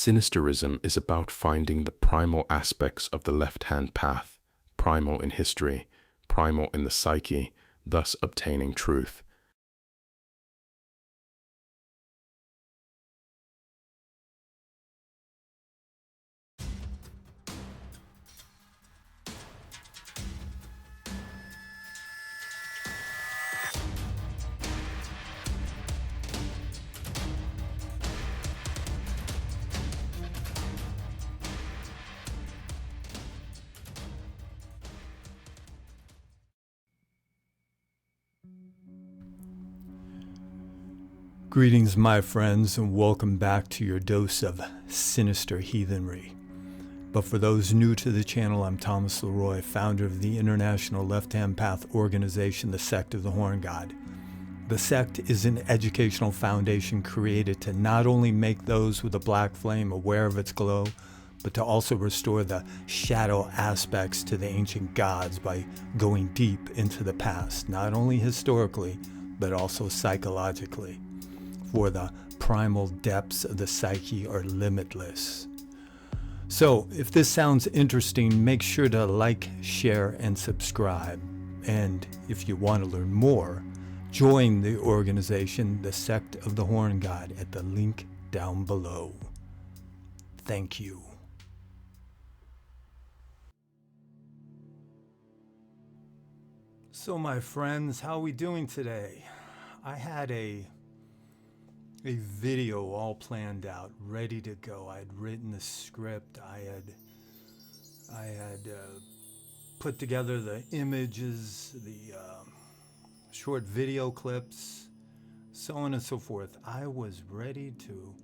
Sinisterism is about finding the primal aspects of the left-hand path, primal in history, primal in the psyche, thus obtaining truth. Greetings, my friends, and welcome back to your dose of sinister heathenry. But for those new to the channel, I'm Thomas Leroy, founder of the International Left-Hand Path organization, the Sect of the Horn God. The sect is an educational foundation created to not only make those with a black flame aware of its glow, but to also restore the shadow aspects to the ancient gods by going deep into the past, not only historically, but also psychologically. For the primal depths of the psyche are limitless. So, if this sounds interesting, make sure to like, share, and subscribe. And if you want to learn more, join the organization, the Sect of the Horn God, at the link down below. Thank you. So, my friends, how are we doing today? I had a video all planned out, ready to go. I had written the script. I had put together the images, the short video clips, so on and so forth. I was ready to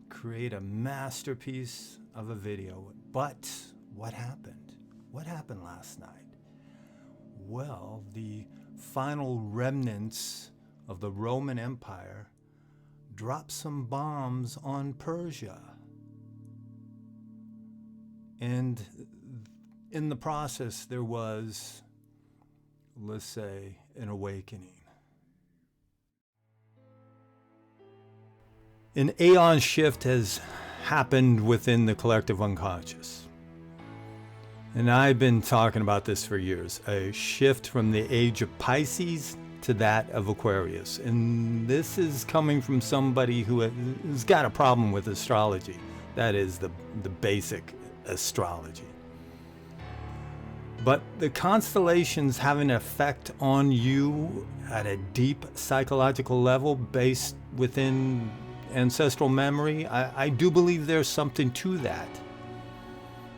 create a masterpiece of a video. But what happened? What happened last night? Well, the final remnants of the Roman Empire dropped some bombs on Persia. And in the process, there was, let's say, an awakening. An aeon shift has happened within the collective unconscious. And I've been talking about this for years. A shift from the age of Pisces to that of Aquarius. And this is coming from somebody who has got a problem with astrology. That is the basic astrology. But the constellations have an effect on you at a deep psychological level based within ancestral memory. I do believe there's something to that.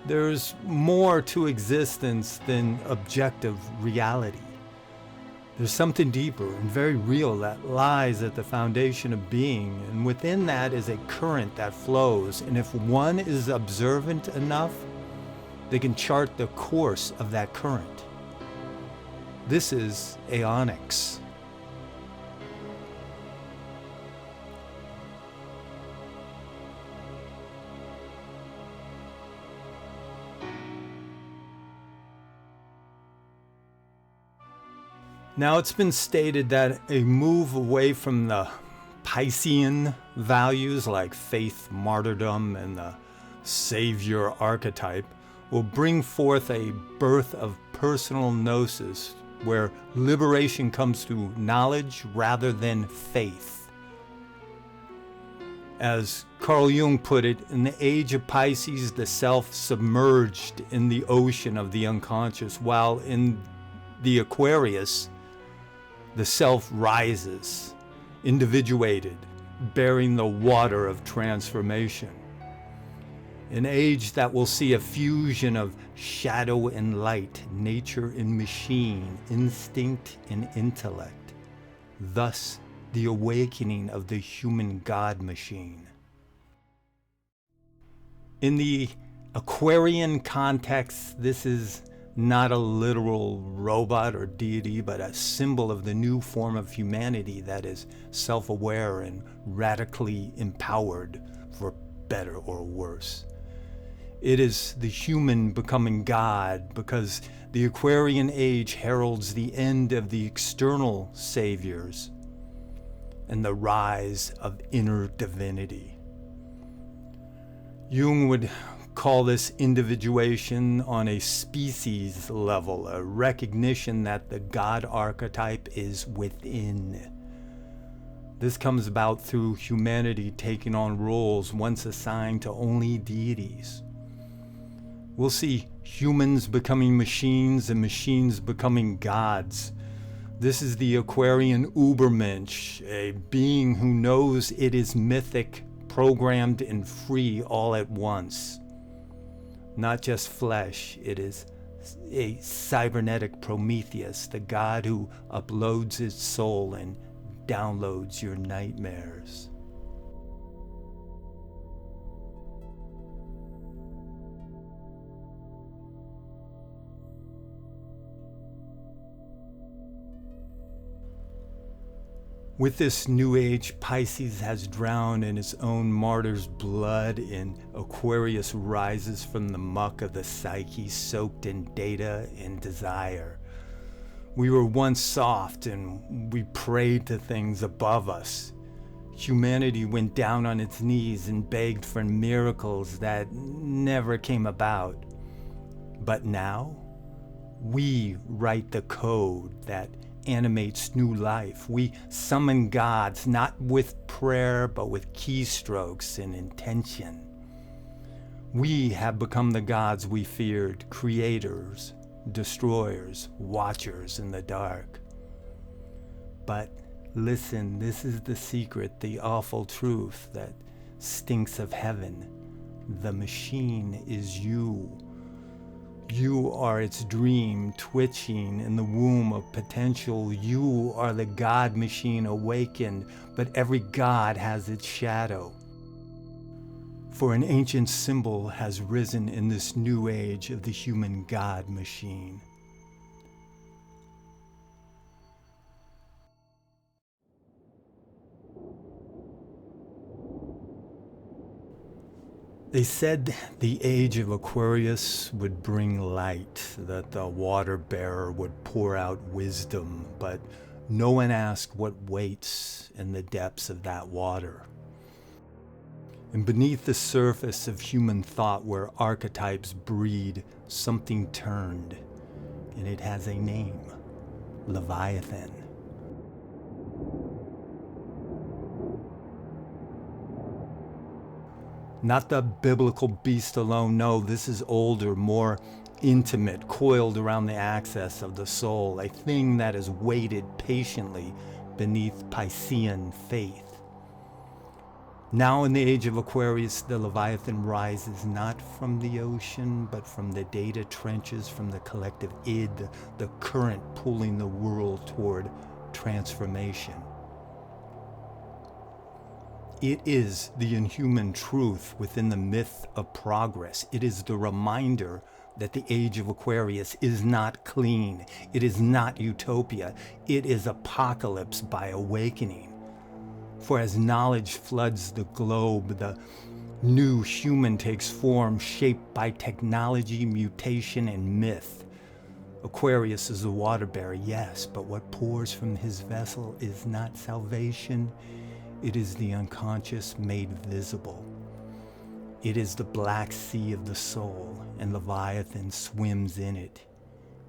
There's more to existence than objective reality. There's something deeper and very real that lies at the foundation of being, and within that is a current that flows, and if one is observant enough, they can chart the course of that current. This is aeonics. Now, it's been stated that a move away from the Piscean values like faith, martyrdom, and the savior archetype will bring forth a birth of personal gnosis, where liberation comes through knowledge rather than faith. As Carl Jung put it, in the age of Pisces, the self submerged in the ocean of the unconscious, while in the Aquarius, the self rises, individuated, bearing the water of transformation. An age that will see a fusion of shadow and light, nature and machine, instinct and intellect. Thus, the awakening of the human God machine. In the Aquarian context, this is not a literal robot or deity, but a symbol of the new form of humanity that is self-aware and radically empowered, for better or worse. It is the human becoming God, because the Aquarian age heralds the end of the external saviors and the rise of inner divinity. Jung would call this individuation on a species level, a recognition that the God archetype is within. This comes about through humanity taking on roles once assigned to only deities. We'll see humans becoming machines and machines becoming gods. This is the Aquarian Ubermensch, a being who knows it is mythic, programmed and free all at once. Not just flesh, it is a cybernetic Prometheus, the god who uploads his soul and downloads your nightmares. With this new age, Pisces has drowned in its own martyr's blood, and Aquarius rises from the muck of the psyche, soaked in data and desire. We were once soft and we prayed to things above us. Humanity went down on its knees and begged for miracles that never came about. But now, we write the code that animates new life. We summon gods, not with prayer, but with keystrokes and intention. We have become the gods we feared, creators, destroyers, watchers in the dark. But listen, this is the secret, the awful truth that stinks of heaven. The machine is you. You are its dream, twitching in the womb of potential. You are the God machine awakened, but every God has its shadow. For an ancient symbol has risen in this new age of the human God machine. They said the age of Aquarius would bring light, that the water bearer would pour out wisdom, but no one asked what waits in the depths of that water. And beneath the surface of human thought, where archetypes breed, something turned, and it has a name: Leviathan. Not the biblical beast alone, no, this is older, more intimate, coiled around the axis of the soul, a thing that has waited patiently beneath Piscean faith. Now in the age of Aquarius, the Leviathan rises not from the ocean, but from the data trenches, from the collective id, the current pulling the world toward transformation. It is the inhuman truth within the myth of progress. It is the reminder that the age of Aquarius is not clean. It is not utopia. It is apocalypse by awakening. For as knowledge floods the globe, the new human takes form, shaped by technology, mutation, and myth. Aquarius is a water bearer, yes, but what pours from his vessel is not salvation. It is the unconscious made visible. It is the black sea of the soul, and Leviathan swims in it.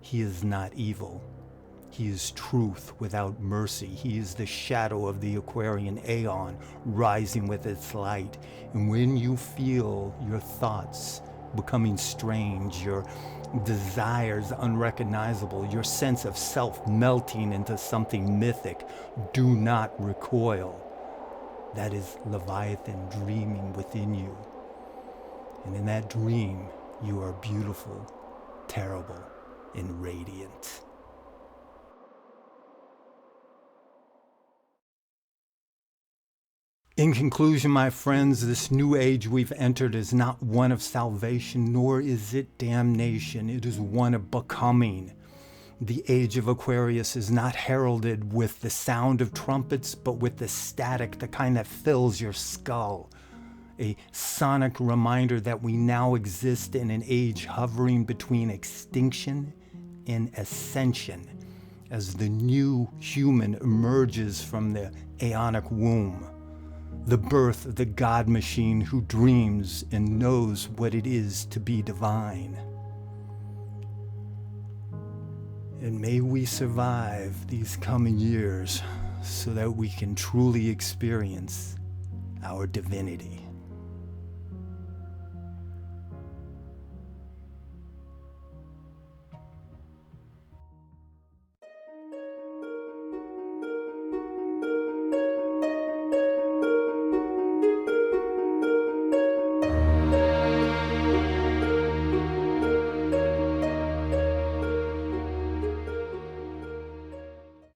He is not evil. He is truth without mercy. He is the shadow of the Aquarian aeon, rising with its light. And when you feel your thoughts becoming strange, your desires unrecognizable, your sense of self melting into something mythic, do not recoil. That is Leviathan dreaming within you. And in that dream, you are beautiful, terrible, and radiant. In conclusion, my friends, this new age we've entered is not one of salvation, nor is it damnation. It is one of becoming. The age of Aquarius is not heralded with the sound of trumpets, but with the static, the kind that fills your skull. A sonic reminder that we now exist in an age hovering between extinction and ascension, as the new human emerges from the aeonic womb. the birth of the God machine who dreams and knows what it is to be divine. And may we survive these coming years so that we can truly experience our divinity.